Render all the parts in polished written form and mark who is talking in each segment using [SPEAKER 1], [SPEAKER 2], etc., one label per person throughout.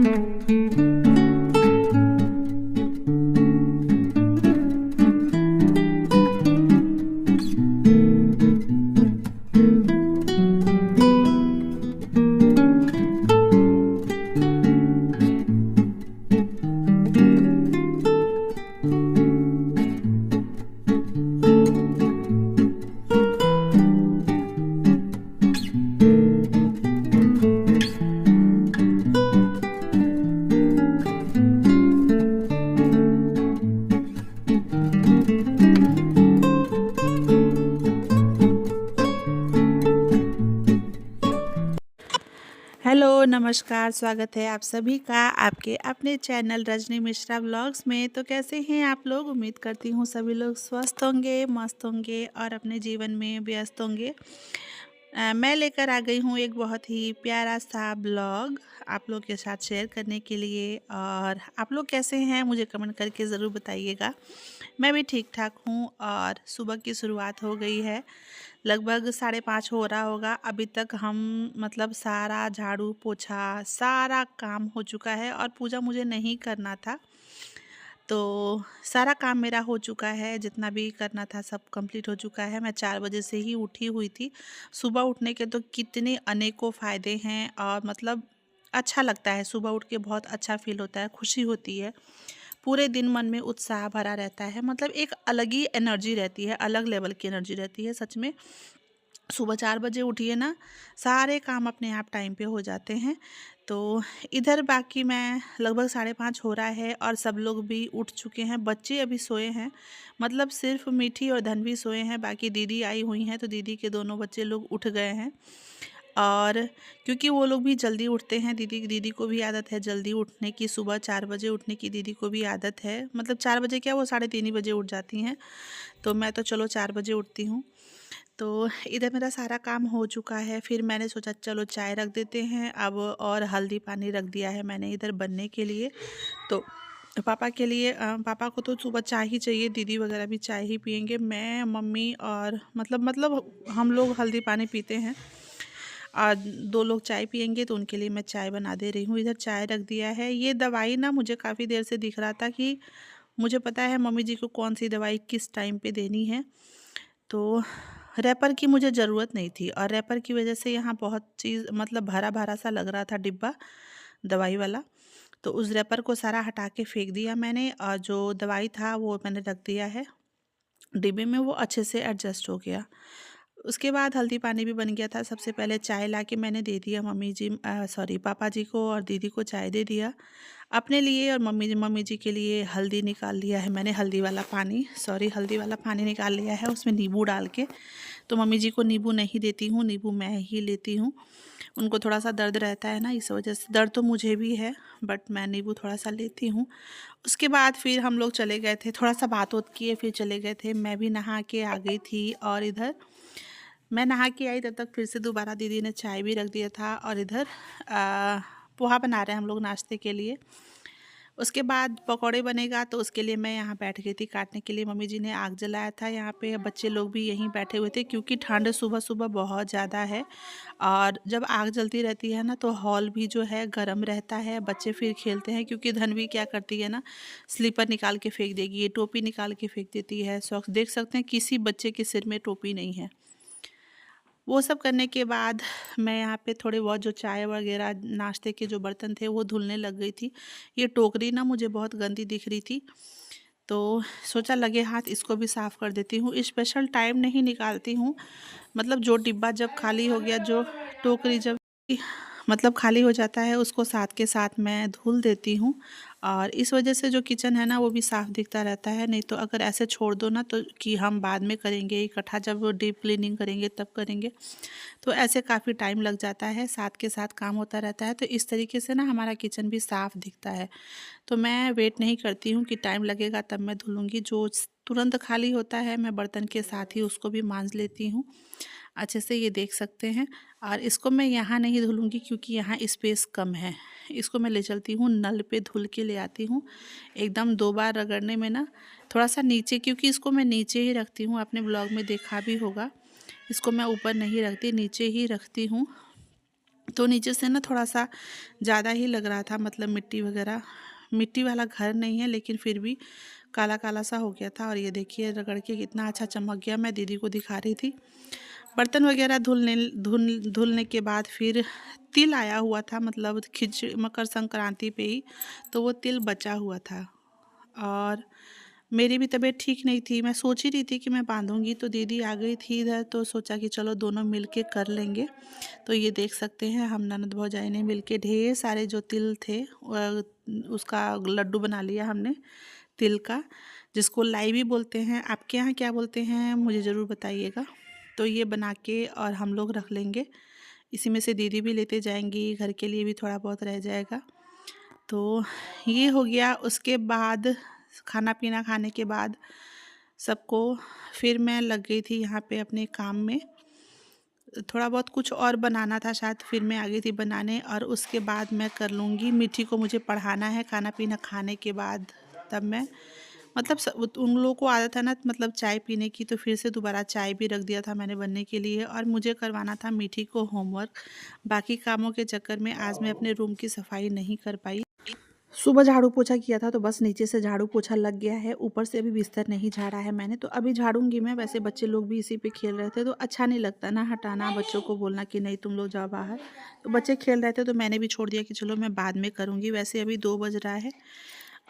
[SPEAKER 1] Hello नमस्कार, स्वागत है आप सभी का आपके अपने चैनल रजनी मिश्रा व्लॉग्स में। तो कैसे हैं आप लोग? उम्मीद करती हूँ सभी लोग स्वस्थ होंगे, मस्त होंगे और अपने जीवन में व्यस्त होंगे। मैं लेकर आ गई हूँ एक बहुत ही प्यारा सा ब्लॉग आप लोग के साथ शेयर करने के लिए। और आप लोग कैसे हैं मुझे कमेंट करके ज़रूर बताइएगा। मैं भी ठीक ठाक हूँ और सुबह की शुरुआत हो गई है। लगभग 5:30 हो रहा होगा। अभी तक हम मतलब सारा झाड़ू पोछा सारा काम हो चुका है और पूजा मुझे नहीं करना था, तो सारा काम मेरा हो चुका है। जितना भी करना था सब कंप्लीट हो चुका है। मैं 4 बजे से ही उठी हुई थी। सुबह उठने के तो कितने अनेकों फ़ायदे हैं और मतलब अच्छा लगता है। सुबह उठ के बहुत अच्छा फ़ील होता है, खुशी होती है। पूरे दिन मन में उत्साह भरा रहता है। मतलब एक अलग ही एनर्जी रहती है, अलग लेवल की एनर्जी रहती है सच में। सुबह 4 बजे उठिए ना, सारे काम अपने आप टाइम पे हो जाते हैं। तो इधर बाकी मैं लगभग 5:30 हो रहा है और सब लोग भी उठ चुके हैं। बच्चे अभी सोए हैं, मतलब सिर्फ मीठी और धन्वी सोए हैं। बाकी दीदी आई हुई हैं तो दीदी के दोनों बच्चे लोग उठ गए हैं। और क्योंकि वो लोग भी जल्दी उठते हैं, दीदी दीदी को भी आदत है जल्दी उठने की। सुबह 4 बजे उठने की दीदी को भी आदत है। मतलब 4 बजे क्या, वो 3:30 ही बजे उठ जाती हैं। तो मैं तो चलो 4 बजे उठती हूँ। तो इधर मेरा सारा काम हो चुका है। फिर मैंने सोचा चलो चाय रख देते हैं अब, और हल्दी पानी रख दिया है मैंने इधर बनने के लिए। तो पापा के लिए पापा को तो सुबह चाय ही चाहिए, दीदी वगैरह भी चाय ही पियेंगे। मैं मम्मी और मतलब हम लोग हल्दी पानी पीते हैं और 2 लोग चाय पियेंगे, तो उनके लिए मैं चाय बना दे रही हूँ। इधर चाय रख दिया है। ये दवाई ना मुझे काफ़ी देर से दिख रहा था कि मुझे पता है मम्मी जी को कौन सी दवाई किस टाइम पे देनी है। तो रैपर की मुझे ज़रूरत नहीं थी और रैपर की वजह से यहाँ बहुत चीज़ मतलब भरा-भरा सा लग रहा था डिब्बा दवाई वाला। तो उस रैपर को सारा हटा के फेंक दिया मैंने और जो दवाई था वो मैंने रख दिया है डिब्बे में। वो अच्छे से एडजस्ट हो गया। उसके बाद हल्दी पानी भी बन गया था। सबसे पहले चाय लाके मैंने दे दिया सॉरी पापा जी को, और दीदी को चाय दे दिया अपने लिए। और मम्मी जी के लिए हल्दी निकाल लिया है मैंने, हल्दी वाला पानी निकाल लिया है उसमें नींबू डाल के। तो मम्मी जी को नींबू नहीं देती हूँ, नींबू मैं ही लेती हूँ। उनको थोड़ा सा दर्द रहता है ना, इस वजह से। दर्द तो मुझे भी है बट मैं नींबू थोड़ा सा लेती हूँ। उसके बाद फिर हम लोग चले गए थे, थोड़ा सा बात वोत किए, फिर चले गए थे। मैं भी नहा के आ गई थी और इधर मैं नहा के आई तब तक फिर से दोबारा दीदी ने चाय भी रख दिया था। और इधर पोहा बना रहे हैं हम लोग नाश्ते के लिए। उसके बाद पकौड़े बनेगा तो उसके लिए मैं यहाँ बैठ गई थी काटने के लिए। मम्मी जी ने आग जलाया था यहाँ पे, बच्चे लोग भी यहीं बैठे हुए थे क्योंकि ठंड सुबह सुबह बहुत ज़्यादा है। और जब आग जलती रहती है ना तो हॉल भी जो है गर्म रहता है। बच्चे फिर खेलते हैं क्योंकि धनवी क्या करती है ना, स्लीपर निकाल के फेंक देगी, ये टोपी निकाल के फेंक देती है। सॉक्स देख सकते हैं किसी बच्चे के सिर में टोपी नहीं है। वो सब करने के बाद मैं यहाँ पे थोड़े बहुत जो चाय वगैरह नाश्ते के जो बर्तन थे वो धुलने लग गई थी। ये टोकरी ना मुझे बहुत गंदी दिख रही थी, तो सोचा लगे हाथ इसको भी साफ़ कर देती हूँ। स्पेशल टाइम नहीं निकालती हूँ, मतलब जो डिब्बा जब खाली हो गया, जो टोकरी जब मतलब खाली हो जाता है, उसको साथ के साथ मैं धुल देती हूँ। और इस वजह से जो किचन है ना वो भी साफ़ दिखता रहता है। नहीं तो अगर ऐसे छोड़ दो ना तो कि हम बाद में करेंगे इकट्ठा, जब वो डीप क्लीनिंग करेंगे तब करेंगे, तो ऐसे काफ़ी टाइम लग जाता है। साथ के साथ काम होता रहता है, तो इस तरीके से ना हमारा किचन भी साफ़ दिखता है। तो मैं वेट नहीं करती हूँ कि टाइम लगेगा तब मैं धुलूँगी। जो तुरंत खाली होता है मैं बर्तन के साथ ही उसको भी मांज लेती हूँ अच्छे से, ये देख सकते हैं। और इसको मैं यहाँ नहीं धुलूँगी क्योंकि यहाँ स्पेस कम है। इसको मैं ले चलती हूँ नल पे, धुल के ले आती हूँ। एकदम 2 बार रगड़ने में ना थोड़ा सा नीचे, क्योंकि इसको मैं नीचे ही रखती हूँ, आपने ब्लॉग में देखा भी होगा। इसको मैं ऊपर नहीं रखती, नीचे ही रखती हूँ। तो नीचे से ना थोड़ा सा ज़्यादा ही लग रहा था, मतलब मिट्टी वगैरह, मिट्टी वाला घर नहीं है लेकिन फिर भी काला काला सा हो गया था। और ये देखिए रगड़ के कितना अच्छा चमक गया। मैं दीदी को दिखा रही थी। बर्तन वगैरह धुलने के बाद फिर तिल आया हुआ था, मतलब मकर संक्रांति पे ही, तो वो तिल बचा हुआ था। और मेरी भी तबीयत ठीक नहीं थी, मैं सोच ही रही थी कि मैं बांधूंगी, तो दीदी आ गई थी इधर, तो सोचा कि चलो दोनों मिलके कर लेंगे। तो ये देख सकते हैं हम ननद भौजाई ने मिलके ढेर सारे जो तिल थे उसका लड्डू बना लिया हमने, तिल का, जिसको लाई भी बोलते हैं। आपके यहाँ क्या बोलते हैं मुझे ज़रूर बताइएगा। तो ये बना के और हम लोग रख लेंगे। इसी में से दीदी भी लेते जाएंगी, घर के लिए भी थोड़ा बहुत रह जाएगा। तो ये हो गया। उसके बाद खाना पीना खाने के बाद सबको, फिर मैं लग गई थी यहाँ पे अपने काम में। थोड़ा बहुत कुछ और बनाना था शायद, फिर मैं आ गई थी बनाने। और उसके बाद मैं कर लूँगी, मीठी को मुझे पढ़ाना है खाना पीना खाने के बाद। तब मैं, मतलब उन लोगों को आदत है ना, मतलब चाय पीने की, तो फिर से दोबारा चाय भी रख दिया था मैंने बनने के लिए। और मुझे करवाना था मीठी को होमवर्क। बाकी कामों के चक्कर में आज मैं अपने रूम की सफाई नहीं कर पाई। सुबह झाड़ू पोछा किया था तो बस नीचे से झाड़ू पोछा लग गया है, ऊपर से अभी बिस्तर नहीं झाड़ा है मैंने, तो अभी झाड़ूंगी मैं। वैसे बच्चे लोग भी इसी पे खेल रहे थे तो अच्छा नहीं लगता ना हटाना, बच्चों को बोलना कि नहीं तुम लोग जाओ बाहर। तो बच्चे खेल रहे थे तो मैंने भी छोड़ दिया कि चलो मैं बाद में करूँगी। वैसे अभी 2 बज रहा है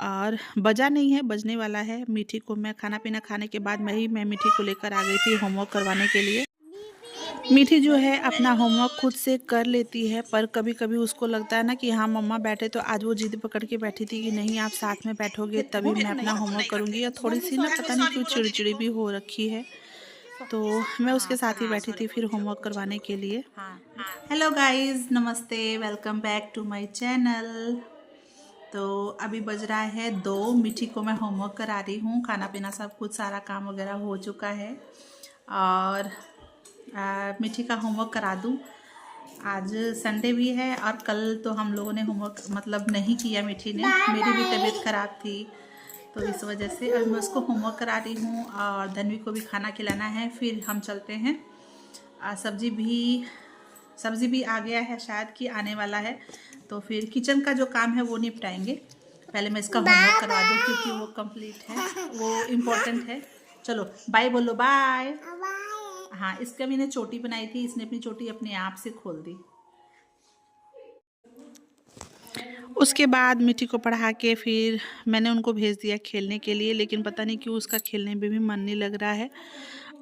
[SPEAKER 1] और बजा नहीं है, बजने वाला है। मीठी को मैं खाना पीना खाने के बाद मैं मीठी को लेकर आ गई थी होमवर्क करवाने के लिए। मीठी जो है अपना होमवर्क खुद से कर लेती है, पर कभी कभी उसको लगता है ना कि हाँ मम्मा बैठे, तो आज वो जिद पकड़ के बैठी थी कि नहीं आप साथ में बैठोगे तभी मैं अपना होमवर्क करूँगी। या थोड़ी सी ना पता नहीं क्यों चिड़चिड़ी भी हो रखी है, तो मैं उसके साथ ही बैठी थी फिर होमवर्क करवाने के लिए। हेलो गाइस, नमस्ते, welcome back to my channel. तो अभी बज रहा है 2, मीठी को मैं होमवर्क करा रही हूँ। खाना पीना सब कुछ सारा काम वगैरह हो चुका है और मीठी का होमवर्क करा दूँ। आज संडे भी है और कल तो हम लोगों ने होमवर्क मतलब नहीं किया मीठी ने, मेरी भी तबीयत ख़राब थी तो इस वजह से अब मैं उसको होमवर्क करा रही हूँ और धनवी को भी खाना खिलाना है। फिर हम चलते हैं। सब्ज़ी भी आ गया है, शायद कि आने वाला है, तो फिर किचन का जो काम है वो निपटाएंगे। पहले मैं इसका होमवर्क करवा दूँ क्योंकि वो कंप्लीट है, वो इम्पोर्टेंट है। चलो बाय बोलो, बाय। हाँ, इसका मैंने चोटी बनाई थी, इसने अपनी चोटी अपने आप से खोल दी। उसके बाद मीठी को पढ़ा के फिर मैंने उनको भेज दिया खेलने के लिए, लेकिन पता नहीं क्यों उसका खेलने में भी मन नहीं लग रहा है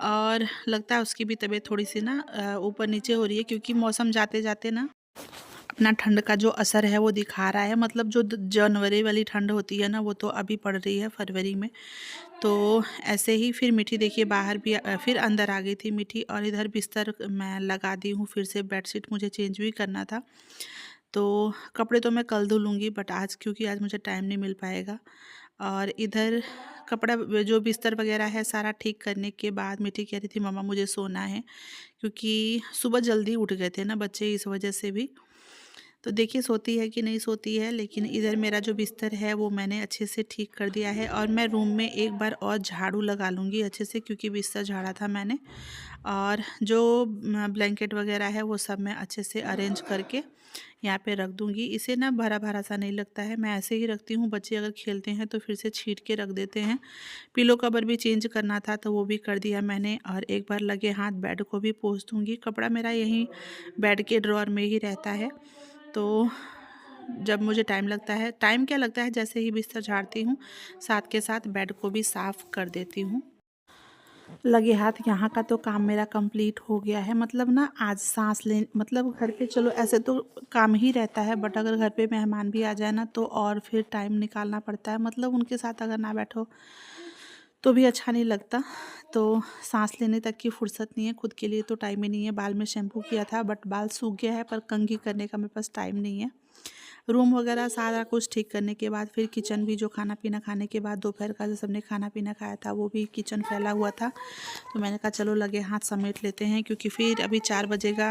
[SPEAKER 1] और लगता है उसकी भी तबीयत थोड़ी सी ना ऊपर नीचे हो रही है, क्योंकि मौसम जाते जाते ना अपना ठंड का जो असर है वो दिखा रहा है। मतलब जो जनवरी वाली ठंड होती है ना वो तो अभी पड़ रही है फरवरी में। तो ऐसे ही फिर मीठी देखिए बाहर भी फिर अंदर आ गई थी मीठी, और इधर बिस्तर मैं लगा दी हूँ। फिर से बेडशीट मुझे चेंज भी करना था, तो कपड़े तो मैं कल धुलूँगी, बट आज क्योंकि आज मुझे टाइम नहीं मिल पाएगा। और इधर कपड़ा जो बिस्तर वगैरह है सारा ठीक करने के बाद मीठी कह रही थी मम्मा मुझे सोना है, क्योंकि सुबह जल्दी उठ गए थे ना बच्चे, इस वजह से भी। तो देखिए सोती है कि नहीं सोती है। लेकिन इधर मेरा जो बिस्तर है वो मैंने अच्छे से ठीक कर दिया है और मैं रूम में एक बार और झाड़ू लगा लूँगी अच्छे से, क्योंकि बिस्तर झाड़ा था मैंने। और जो ब्लैंकेट वगैरह है वो सब मैं अच्छे से अरेंज करके यहाँ पे रख दूँगी। इसे ना भरा भरा सा नहीं लगता है, मैं ऐसे ही रखती हूँ। बच्चे अगर खेलते हैं तो फिर से छीट के रख देते हैं। पिलो कवर भी चेंज करना था तो वो भी कर दिया मैंने, और एक बार लगे हाथ बेड को भी पोंछ दूँगी। कपड़ा मेरा यहीं बेड के ड्रॉअर में ही रहता है, तो जब मुझे टाइम लगता है, टाइम क्या लगता है, जैसे ही बिस्तर झाड़ती हूँ साथ के साथ बेड को भी साफ़ कर देती हूँ। लगे हाथ यहाँ का तो काम मेरा कंप्लीट हो गया है। मतलब ना आज सांस ले, मतलब घर पे चलो ऐसे तो काम ही रहता है, बट अगर घर पे मेहमान भी आ जाए ना तो और फिर टाइम निकालना पड़ता है। मतलब उनके साथ अगर ना बैठो तो भी अच्छा नहीं लगता। तो सांस लेने तक की फुर्सत नहीं है, खुद के लिए तो टाइम ही नहीं है। बाल में शैम्पू किया था बट बाल सूख गया है, पर कंघी करने का मेरे पास टाइम नहीं है। रूम वगैरह सारा कुछ ठीक करने के बाद फिर किचन भी, जो खाना पीना खाने के बाद दोपहर का जो सबने खाना पीना खाया था वो भी किचन फैला हुआ था, तो मैंने कहा चलो लगे हाथ समेट लेते हैं, क्योंकि फिर अभी 4 बजेगा।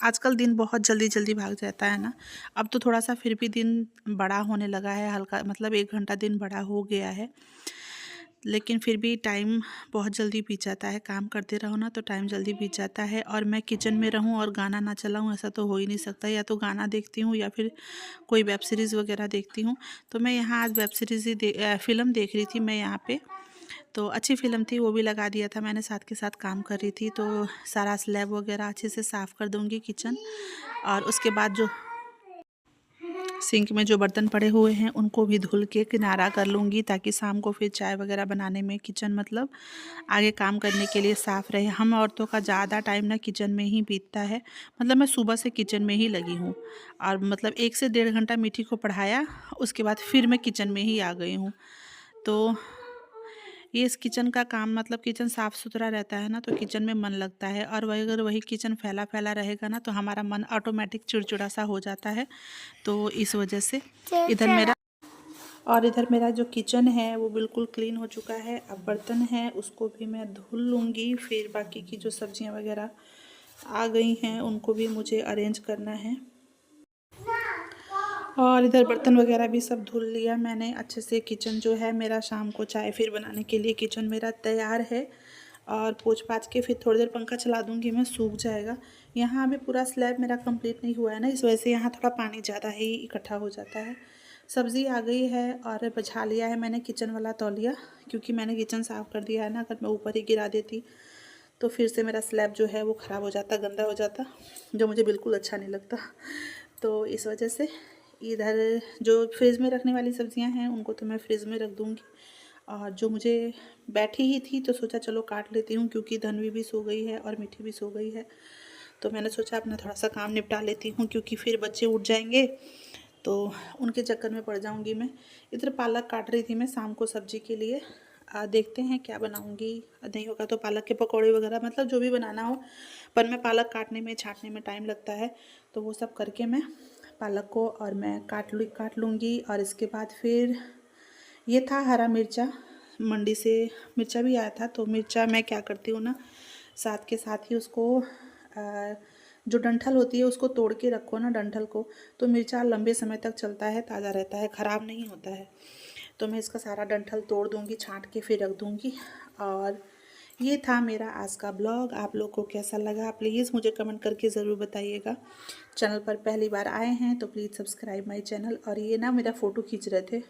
[SPEAKER 1] आजकल दिन बहुत जल्दी जल्दी भाग जाता है ना। अब तो थोड़ा सा फिर भी दिन बड़ा होने लगा है, हल्का, मतलब 1 घंटा दिन बड़ा हो गया है। लेकिन फिर भी टाइम बहुत जल्दी बीत जाता है। काम करते रहो ना तो टाइम जल्दी बीत जाता है। और मैं किचन में रहूं और गाना ना चलाऊं, ऐसा तो हो ही नहीं सकता। या तो गाना देखती हूँ या फिर कोई वेब सीरीज़ वगैरह देखती हूँ। तो मैं यहाँ आज वेब सीरीज़ ही फ़िल्म देख रही थी मैं यहाँ पे। तो अच्छी फ़िल्म थी, वो भी लगा दिया था मैंने, साथ के साथ काम कर रही थी। तो सारा स्लैब वगैरह अच्छे से साफ़ कर दूँगी किचन। और उसके बाद जो सिंक में जो बर्तन पड़े हुए हैं उनको भी धुल के किनारा कर लूँगी, ताकि शाम को फिर चाय वगैरह बनाने में किचन मतलब आगे काम करने के लिए साफ़ रहे। हम औरतों का ज़्यादा टाइम ना किचन में ही बीतता है। मतलब मैं सुबह से किचन में ही लगी हूँ। और मतलब 1 से डेढ़ घंटा मीठी को पढ़ाया, उसके बाद फिर मैं किचन में ही आ गई हूँ। तो ये इस किचन का काम मतलब किचन साफ़ सुथरा रहता है ना तो किचन में मन लगता है। और वही अगर वही किचन फैला फैला रहेगा ना तो हमारा मन ऑटोमेटिक चिड़चिड़ा सा हो जाता है। तो इस वजह से इधर मेरा जो किचन है वो बिल्कुल क्लीन हो चुका है। अब बर्तन है उसको भी मैं धुल लूँगी। फिर बाकी की जो सब्जियां वगैरह आ गई हैं उनको भी मुझे अरेंज करना है। और इधर बर्तन वगैरह भी सब धुल लिया मैंने अच्छे से। किचन जो है मेरा शाम को चाय फिर बनाने के लिए किचन मेरा तैयार है। और पोंछ पाछ के फिर थोड़ी देर पंखा चला दूँगी मैं, सूख जाएगा। यहाँ अभी पूरा स्लैब मेरा कंप्लीट नहीं हुआ है ना, इस वजह से यहाँ थोड़ा पानी ज़्यादा ही इकट्ठा हो जाता है। सब्ज़ी आ गई है और बिछा लिया है मैंने किचन वाला तौलिया, क्योंकि मैंने किचन साफ़ कर दिया है ना। अगर मैं ऊपर ही गिरा देती तो फिर से मेरा स्लैब जो है वो ख़राब हो जाता, गंदा हो जाता, जो मुझे बिल्कुल अच्छा नहीं लगता। तो इस वजह से इधर जो फ्रिज में रखने वाली सब्जियां हैं उनको तो मैं फ्रिज में रख दूँगी। और जो मुझे बैठी ही थी तो सोचा चलो काट लेती हूँ, क्योंकि धनवी भी सो गई है और मीठी भी सो गई है। तो मैंने सोचा अपना थोड़ा सा काम निपटा लेती हूँ, क्योंकि फिर बच्चे उठ जाएंगे तो उनके चक्कर में पड़ जाऊँगी मैं। इधर पालक काट रही थी मैं शाम को सब्जी के लिए। देखते हैं क्या बनाऊँगी। नहीं होगा तो पालक के पकौड़े वगैरह, मतलब जो भी बनाना हो। पर मैं पालक काटने में छाँटने में टाइम लगता है, तो वो सब करके मैं पालक को और मैं काट लूँगी। और इसके बाद फिर ये था हरा मिर्चा, मंडी से मिर्चा भी आया था। तो मिर्चा मैं क्या करती हूँ ना, साथ के साथ ही उसको जो डंठल होती है उसको तोड़ के रखो ना, डंठल को, तो मिर्चा लंबे समय तक चलता है, ताज़ा रहता है, ख़राब नहीं होता है। तो मैं इसका सारा डंठल तोड़ दूँगी, छाँट के फिर रख दूँगी। और ये था मेरा आज का ब्लॉग। आप लोग को कैसा लगा प्लीज़ मुझे कमेंट करके ज़रूर बताइएगा। चैनल पर पहली बार आए हैं तो प्लीज़ सब्सक्राइब माय चैनल। और ये ना मेरा फ़ोटो खींच रहे थे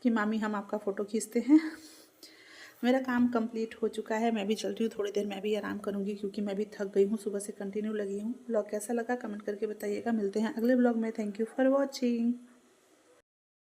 [SPEAKER 1] कि मामी हम आपका फ़ोटो खींचते हैं। मेरा काम कंप्लीट हो चुका है, मैं भी चल रही हूँ, थोड़ी देर मैं भी आराम करूँगी, क्योंकि मैं भी थक गई हूँ, सुबह से कंटिन्यू लगी हूँ। ब्लॉग कैसा लगा कमेंट करके बताइएगा। मिलते हैं अगले ब्लॉग में। Thank you for watching.